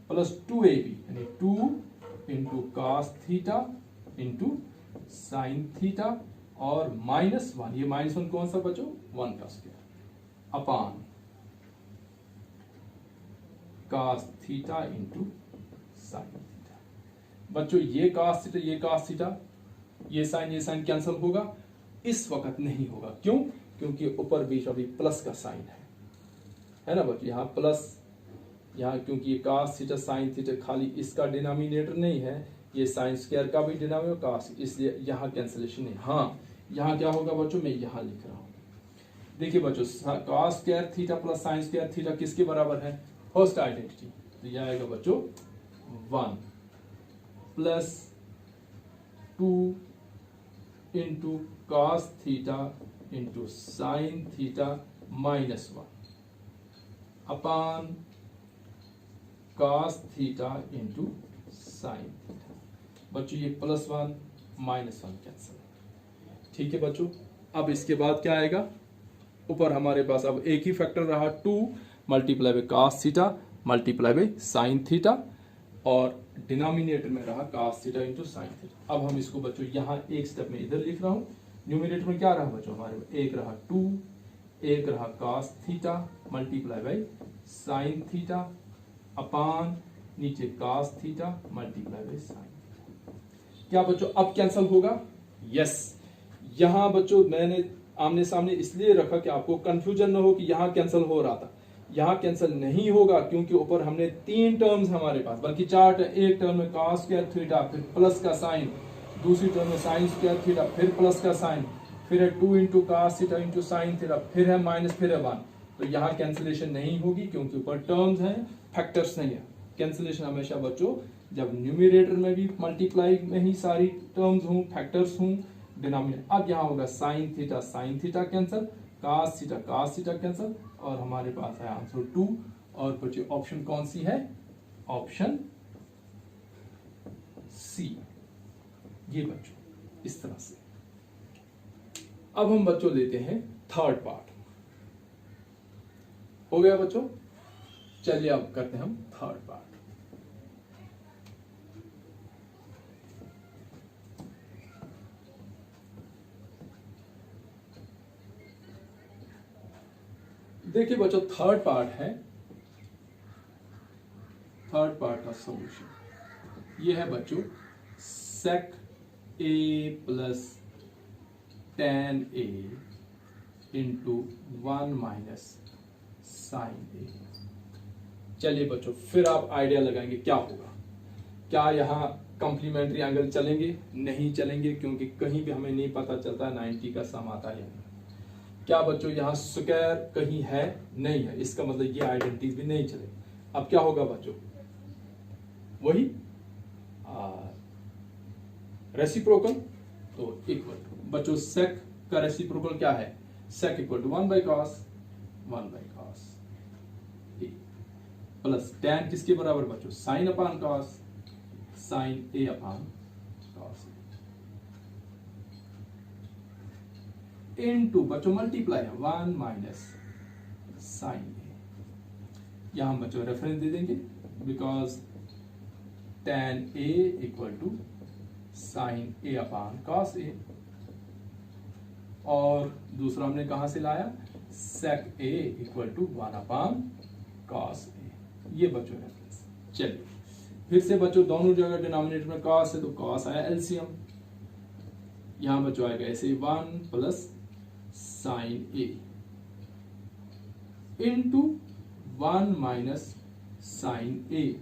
plus 2ab यानी 2 into cos theta into sine theta और -1, ये -1 कौन सा बच्चों, 1 का square upon cos theta into sine theta. बच्चों ये cos थीटा ये cos थीटा, ये साइन कैंसिल होगा, इस वक्त नहीं होगा। क्यों, क्योंकि ऊपर बीच अभी प्लस का साइन है ना बच्चों, यहाँ प्लस, यहाँ क्योंकि ये cos थीटा साइन थीटा खाली इसका डिनोमिनेटर नहीं है, ये साइन स्क्वायर का भी डिनोमिनेटर cos, इसलिए यहाँ कैंसिलेशन नहीं। हाँ यहाँ क्या होगा बच्चों, मैं यहाँ लिख रहा हूँ, देखिए बच्चों cos square theta plus sine square theta किसके बराबर है, फर्स्ट आइडेंटिटी, तो यह आएगा बच्चों 1 plus 2 into cos theta into sine theta -1 upon cos theta into sine theta. बच्चों ये +1 -1 कैंसिल। ठीक है बच्चों, अब इसके बाद क्या आएगा, ऊपर हमारे पास अब एक ही फैक्टर रहा 2 multiply by cos theta multiply by sine theta, और डिनोमिनेटर में रहा cos theta into sine theta. अब हम इसको बच्चों यहाँ एक स्टेप में इधर लिख रहा हूँ, न्यूमिनेटर में क्या रहा बच्चों, हमारे एक रहा 2, एक रहा cos theta multiply by sine theta upon नीचे cos theta multiply by sine theta. क्या बच्चों अब कैंसिल होगा, यस। यहां बच्चों मैंने आमने सामने इसलिए रखा कि आपको कंफ्यूजन ना हो कि यहां कैंसिल हो रहा था, यहां कैंसिल नहीं होगा क्योंकि ऊपर हमने 3 टर्म्स हमारे पास, बल्कि 4 एक टर्म में cos स्क्वायर थीटा फिर प्लस का साइन, दूसरी टर्म में साइन स्क्वायर थीटा फिर प्लस का साइन, फिर है 2 into cos theta into sine theta, फिर है माइनस, फिर है 1। तो यहाँ कैंसिलेशन नहीं होगी क्योंकि ऊपर टर्म्स हैं, फैक्टर्स नहीं है। कैंसिलेशन हमेशा बच्चों जब न्यूमिनेटर में भी मल्टीप्लाई में ही सारी टर्म्स हों, फैक्टर्स हों, डिनोमिनेटर। अब यहाँ होगा sine theta cancel, cos theta cancel, और हमारे पास है आंसर 2। और बच्चों ऑप्शन कौन सी है, ऑप्शन सी, ये बच्चों इस तरह से। अब हम बच्चों लेते हैं थर्ड पार्ट, हो गया बच्चों, चलिए अब करते हैं हम थर्ड पार्ट। देखिए बच्चों थर्ड पार्ट है, थर्ड पार्ट का सॉल्यूशन ये है बच्चों sec a plus tan a into 1 minus sine a. चलिए बच्चों, फिर आप आइडिया लगाएंगे क्या होगा। क्या यहाँ कॉम्प्लीमेंट्री एंगल चलेंगे? नहीं चलेंगे, क्योंकि कहीं भी हमें नहीं पता चलता 90 का सम आता है या नहीं। क्या बच्चों यहाँ स्क्वायर कहीं है? नहीं है, इसका मतलब ये आइडेंटिटी भी नहीं चलेगी। अब क्या होगा बच्चों? वही रेसिप्रोकल। तो इक्वल बच्चों, सेक का रेसिप्रोकल क्या है? Sec equal to 1/cos a plus tan किसके बराबर बच्चों? Sine upon cos, sine a upon cos into बच्चों मल्टीप्लाई है 1 माइनस साइन ए। यहां बच्चों रेफरेंस दे देंगे, because tan a equal to sine a upon cos a. और दूसरा हमने कहां से लाया? Sec a equal to 1 upon cos a. ये बच्चों रेफरेंस। चलिए फिर से बच्चों, दोनों जगह डिनोमिनेटर में कॉस है तो कॉस आया एलसीएम। यहां बच्चों आएगा ऐसे 1 प्लस साइन ए इंटू 1 माइनस साइन ए,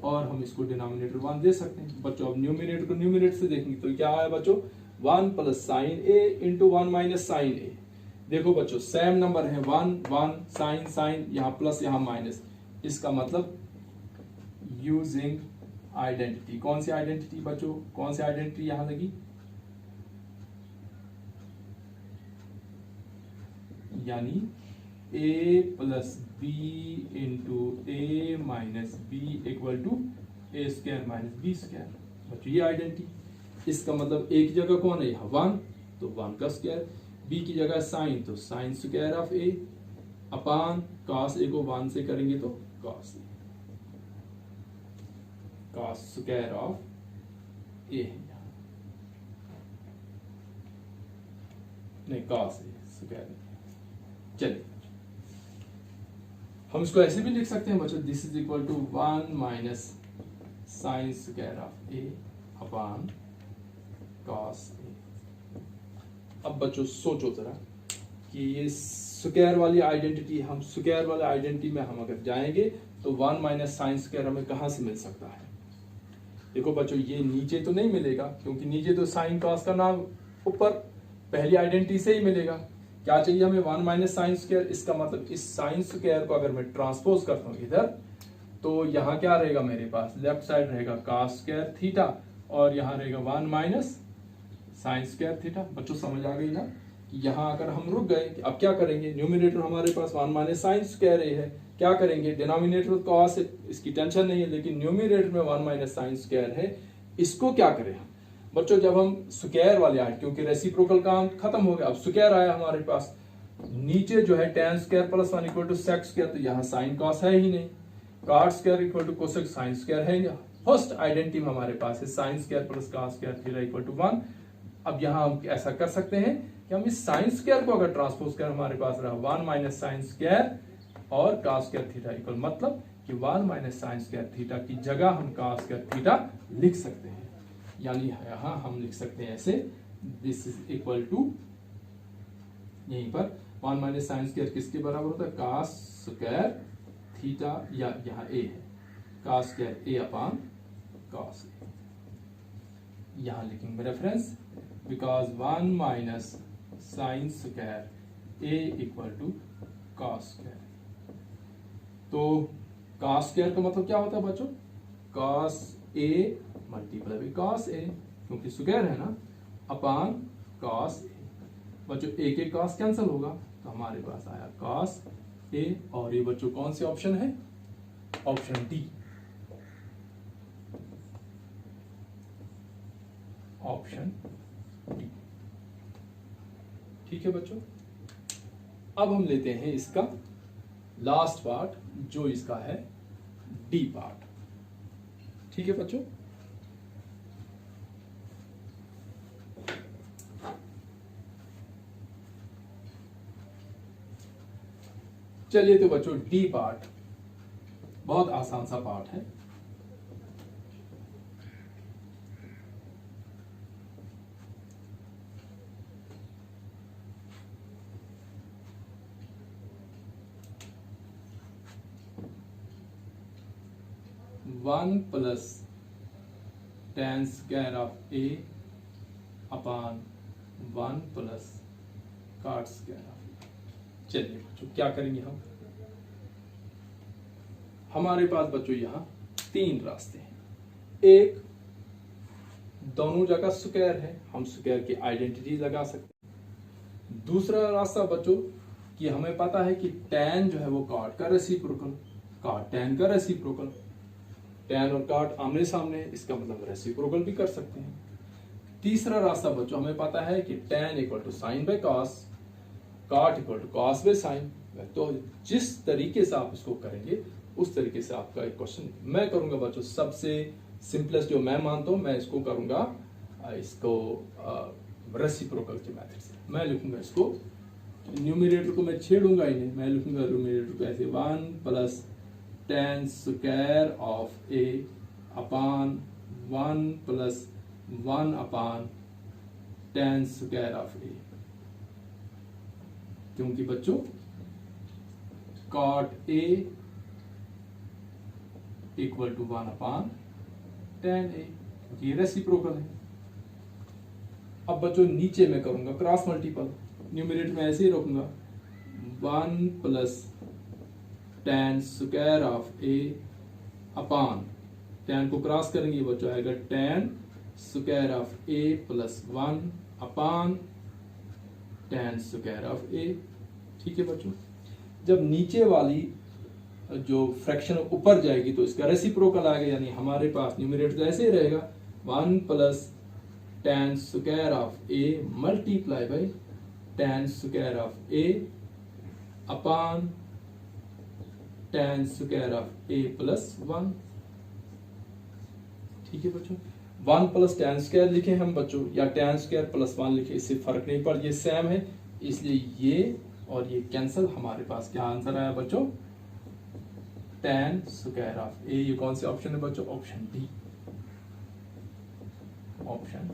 और हम इसको डिनोमिनेटर 1 दे सकते हैं बच्चों। अब न्यूमिनेटर को न्यूमिनेटर से देखेंगे तो क्या आया बच्चों? 1 प्लस साइन ए इंटू 1 माइनस साइन ए। देखो बच्चों, सेम नंबर है, 1 1 साइन साइन, यहां प्लस यहां माइनस। इसका मतलब यूजिंग आइडेंटिटी। कौन सी आइडेंटिटी बच्चों? कौन सी आइडेंटिटी यहां लगी? यानी a plus B into A minus B equal to A square minus B square. बच्चों ये आइडेंटिटी। इसका मतलब ए की जगह कौन है? यहाँ 1, तो 1 का स्क्वायर। बी की जगह साइन, तो sine square of a upon cos a को 1 से करेंगे तो cos a, cos square of a है नहीं, कॉस ए स्क्वायर। चलिए हम इसको ऐसे भी लिख सकते हैं बच्चों, this is equal to 1 minus sine square of a upon cos a. अब बच्चों सोचो जरा कि ये स्क्वायर वाली आइडेंटिटी, हम स्क्वायर वाले आइडेंटिटी में हम अगर जाएंगे तो 1 माइनस साइन स्क्वायर हमें कहां से मिल सकता है? देखो बच्चों, ये नीचे तो नहीं मिलेगा, क्योंकि नीचे तो साइन कॉस का नाम ऊपर पहली आइडेंटिटी से ही मिलेगा। क्या चाहिए हमें? 1 माइनस साइन स्क्वायर। इसका मतलब इस साइन स्क्वायर को अगर मैं ट्रांसपोज करता हूं इधर, तो यहां क्या रहेगा मेरे पास? लेफ्ट साइड रहेगा कॉस स्क्वायर थीटा, और यहां रहेगा 1 माइनस साइन स्क्वायर थीटा। बच्चों समझ आ गई ना? यहां अगर हम रुक गए, अब क्या करेंगे? न्यूमिनेटर हमारे पास 1 माइनस साइन स्क्वायर ए है, क्या करेंगे? डिनोमिनेटर कॉस है, इसकी टेंशन नहीं है, लेकिन न्यूमिनेटर में 1 माइनस साइन स्क्वायर है, इसको क्या करें हम बच्चों? जब हम स्क्वायर वाले आए, क्योंकि रेसिप्रोकल काम खत्म हो गया, अब स्क्वायर आया हमारे पास, नीचे जो है tan square plus 1 equal to sec square, तो यहाँ साइन कॉस है ही नहीं। Cot square equal to cosec sine square है नहीं। फर्स्ट आइडेंटिटी हमारे पास है sine square plus cos square theta equal to 1। अब यहाँ हम ऐसा कर सकते हैं कि हम इस साइन स्क्वायर को अगर ट्रांसपोज कर, हमारे पास रहा 1 माइनस साइन स्क्वायर और कॉस स्क्वायर थीटा इक्वल, मतलब कि 1 माइनस साइन स्क्वायर थीटा की जगह हम कॉस स्क्वायर थीटा लिख सकते हैं। यानी यहां हम लिख सकते हैं ऐसे, दिस इज इक्वल टू, यहीं पर 1 माइनस साइन स्क्वायर किसके बराबर होता है? कॉस स्क्वायर थीटा, या यहां ए है cos square a upon cos a. यहां लिखेंगे reference, because 1 minus sine square a equal to cos square. तो कॉस स्क्वायर का मतलब क्या होता है बच्चों? Cos a multiply by cos a, क्योंकि स्क्वायर है ना, अपॉन कॉस ए। बच्चों एक एक कॉस कैंसिल होगा, तो हमारे पास आया कॉस ए। और ये बच्चों कौन सी ऑप्शन है? Option D, option D. ठीक है बच्चों, अब हम लेते हैं इसका लास्ट पार्ट, जो इसका है डी पार्ट। ठीक है बच्चों, चलिए तो बच्चों डी पार्ट बहुत आसान सा पार्ट है। 1 प्लस tan square of a upon 1 plus cot square of a। चलिए बच्चों क्या करेंगे हम, हमारे पास बच्चों यहां तीन रास्ते हैं। एक, दोनों जगह स्क्वायर है, हम स्क्वायर की आइडेंटिटी लगा सकते हैं। दूसरा रास्ता बच्चों कि हमें पता है कि tan जो है वो cot का रेसिप्रोकल, cot tan का रेसिप्रोकल, tan और cot आमने सामने, इसका मतलब रेसिप्रोकल भी कर सकते हैं। तीसरा रास्ता बच्चों हमें पता है कि tan equal to sine by cos, cot equal to cos by sine. तो जिस तरीके से आप इसको करेंगे उस तरीके से आपका एक क्वेश्चन मैं करूंगा बच्चों। सबसे सिंपलेस्ट जो मैं मानता हूं, मैं इसको करूंगा इसको रेसिप्रोकल के मेथड से। मैं लिखूंगा इसको, न्यूमरेटर को मैं छेड़ूंगा ही नहीं, मैं लिखूंगा न्यूमरेटर को ऐसे 1 प्लस tan square of a upon 1 plus 1 upon tan square of a। क्योंकि बच्चों cot a equal to 1 upon tan a, ये रेसिप्रोकल है। अब बच्चों नीचे में करूंगा क्रॉस मल्टीपल, न्यूमरेटर में ऐसे ही रखूंगा 1 प्लस tan square of a upon, tan को क्रॉस करेंगे बच्चों आएगा tan square of a plus 1 upon tan square of a। ठीक है बच्चों, जब नीचे वाली जो फ्रैक्शन ऊपर जाएगी तो इसका रेसिप्रोकल आएगा, यानी हमारे पास न्यूमरेटर तो ऐसे ही रहेगा 1 प्लस tan square of a multiply by tan square of a upon tan square of a plus 1। ठीक है बच्चों, 1 प्लस tan स्क्वायर लिखे हम बच्चों या tan स्क्वायर प्लस 1 लिखे, इससे फर्क नहीं पड़, ये सेम है, इसलिए ये और ये कैंसिल। हमारे पास क्या आंसर आया बच्चों, tan स्क्वायर ऑफ a। ये कौन से ऑप्शन है बच्चों, ऑप्शन डी, ऑप्शन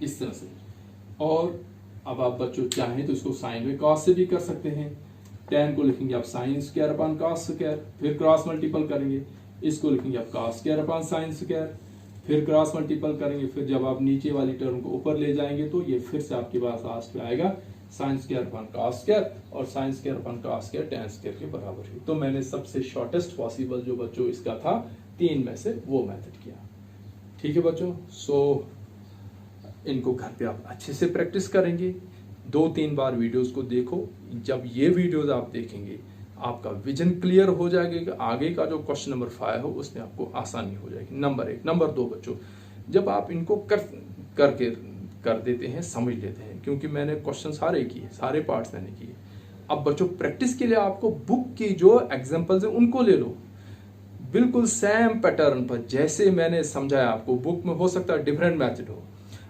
इस तरह से। और अब आप बच्चों चाहें तो इसको साइन बाय कॉस से भी कर सकते हैं। tan को लिखेंगे आप sine square upon cos square, फिर क्रॉस मल्टीपल करेंगे, इसको लिखेंगे आप cos square upon sine square, फिर क्रॉस मल्टीपल करेंगे, फिर जब आप नीचे वाली टर्म को ऊपर ले जाएंगे तो ये फिर से आपके पास लास्ट में आएगा sine square upon cos square, और sine square upon cos square tan square के बराबर है। तो मैंने सबसे शॉर्टेस्ट पॉसिबल जो बच्चों इसका था तीन में से वो मेथड किया। ठीक है बच्चों, सो इनको घर पे आप अच्छे से प्रैक्टिस करेंगे, 2-3 बार वीडियोस को देखो। जब ये वीडियोस आप देखेंगे आपका विजन क्लियर हो जाएगा कि आगे का जो क्वेश्चन नंबर 5 हो उसमें आपको आसानी हो जाएगी। नंबर 1। नंबर 2 बच्चों, जब आप इनको कर देते हैं, समझ लेते हैं, क्योंकि मैंने क्वेश्चन सारे किए, सारे पार्ट्स मैंने किए। अब बच्चों प्रैक्टिस के लिए आपको बुक की जो एग्जांपल्स है उनको ले लो, बिल्कुल सेम पैटर्न पर जैसे मैंने समझाया आपको। बुक में हो सकता है डिफरेंट मेथड हो,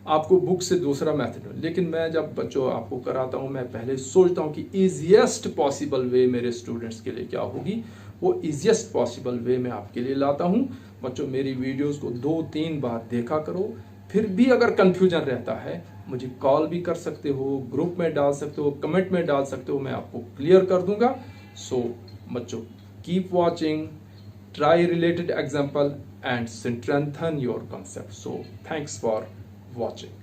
आपको बुक से दूसरा मेथड हो, लेकिन मैं जब बच्चों आपको कराता हूं मैं पहले सोचता हूं कि इजीएस्ट पॉसिबल वे मेरे स्टूडेंट्स के लिए क्या होगी, वो इजीएस्ट पॉसिबल वे में आपके लिए लाता हूं। बच्चों मेरी वीडियोस को 2-3 बार देखा करो, फिर भी अगर कंफ्यूजन रहता है मुझे कॉल भी कर सकते हो, ग्रुप में डाल सकते हो, कमेंट में डाल सकते हो, मैं आपको क्लियर कर दूंगा। सो बच्चों keep watching, try related example and strengthen your concept. So thanks for watching.